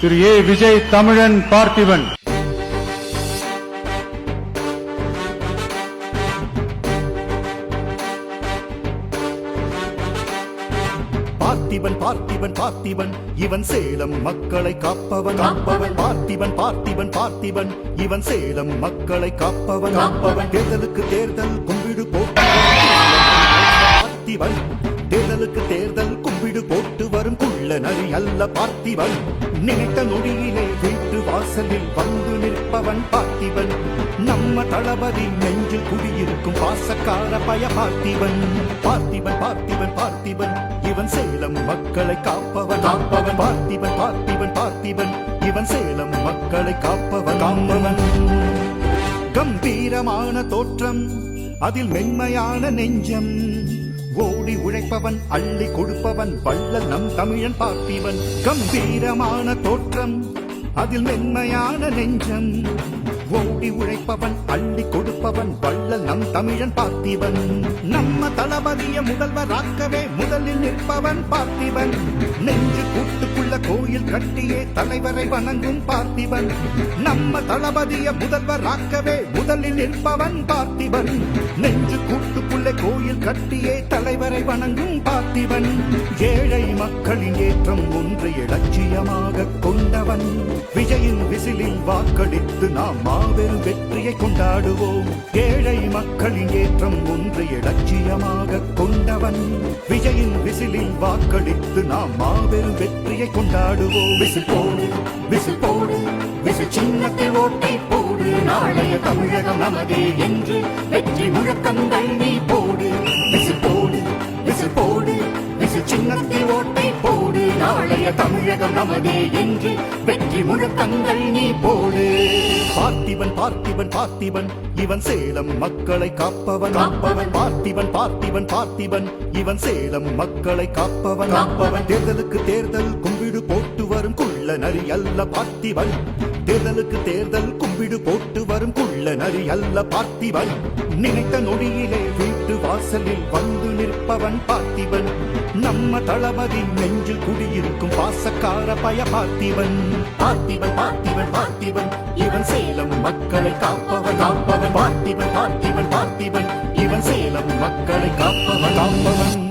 திரு ஏ விஜய் தமிழன் பார்த்திபன். பார்த்திபன் பார்த்திபன் பார்த்திபன் இவன் சேலம் மக்களை காப்பவன் காப்பவன். பார்த்திபன் பார்த்திபன் பார்த்திபன் இவன் சேலம் மக்களை காப்பவன் காப்பவன். தேர்தலுக்கு தேர்தல் கும்பிடு போட்டு பார்த்திபன். தேர்தலுக்கு தேர்தல் கும்பிடு போட்டு வரும் குள்ள நரி அல்ல பார்த்திபன். நினைத்த நொடியிலே வீட்டு வாசலில் வந்து நிற்பவன் பார்த்திபன். நம்ம தளபதி நெஞ்சில் குடியிருக்கும் பாசக்கார பய பார்த்திபன். பார்த்திபன் பார்த்திபன் பார்த்திபன் இவன் சேலம் மக்களை காப்பவன் காப்பவன். பார்த்திபன் பார்த்திபன் பார்த்திபன் இவன் சேலம் மக்களை காப்பவன் காப்பவன். கம்பீரமான தோற்றம் அதில் மென்மையான நெஞ்சம். ஓடி உழைப்பவன் அள்ளி கொடுப்பவன் வள்ளல் நம் தமிழன் பார்த்திபன். கம்பீரமான தோற்றம் அதில் மென்மையான நெஞ்சம். ஓடி உழைப்பவன் அள்ளி கொடுப்பவன் வள்ளல் நம் தமிழன் பார்த்திபன். நம்ம தளபதிய முதல்வராக்கவே முதலில் நிற்பவன் பார்த்திபன். நெஞ்சு கூட்டுக்குள்ள கோயில் கட்டியே தலைவரை வணங்கும் பார்த்திபன். நம்ம தளபதிய முதல்வராக்கவே முதலில் நிற்பவன் பார்த்திபன். நெஞ்சு கூட்டுக்குள்ள கோயில் கட்டியே தலைவரை வணங்கும் பார்த்திபன். ஏழை மக்களின் ஏற்றம் ஒன்று இலட்சியமாக கொண்டவன். விஜயின் விசிலில் வாக்களித்து நாம் மாபெரும் வெற்றியை கொண்டாடுவோம். ஏழை மக்களின் ஏற்றம் ஒன்று இலட்சியமாக கொண்டவன். விஜயின் விசிலில் வாக்களித்து நாம் மாபெரும் வெற்றியை கொண்டாடுவோம். விசில் போடு விசில் போடு விசில் சின்னத்தில் ஓட்டை போடு. நாளைய தமிழகம் நமதே என்று வெற்றி முழக்கங்கள் நீ போடு. விசில் போடு விசில் போடு விசில் சின்னத்தில் ஓட்டை போடு. நாளைய தமிழகம் நமதே என்று வெற்றி முழக்கங்கள் நீ போடு. பார்த்திபன் பார்த்திபன் பார்த்திபன் இவன் சேலம் மக்களை காப்பவன் காப்பவன். பார்த்திபன் பார்த்திபன் பார்த்திபன் இவன் சேலம் மக்களை காப்பவன் காப்பவன். தேர்தலுக்கு தேர்தல் கும்பிடு போட்டு வரும் குள்ள நரி அல்ல பார்த்திபன். தேர்தலுக்கு தேர்தல் கும்பிடு போட்டு வரும் குள்ள நரி அல்ல பார்த்திபன். நினைத்த நொடியிலே வீட்டு வாசலில் வந்து நிற்பவன் பார்த்திபன். நம்ம தளபதி நெஞ்சில் குடியிருக்கும் பாசக்கார பய பார்த்திபன். பார்த்திபன் பார்த்திபன் பார்த்திபன் இவன் சேலம் மக்களை காப்பவன் காப்பவன். பார்த்திபன் பார்த்திபன் பார்த்திபன் இவன் சேலம் மக்களை காப்பவன் காப்பவன்.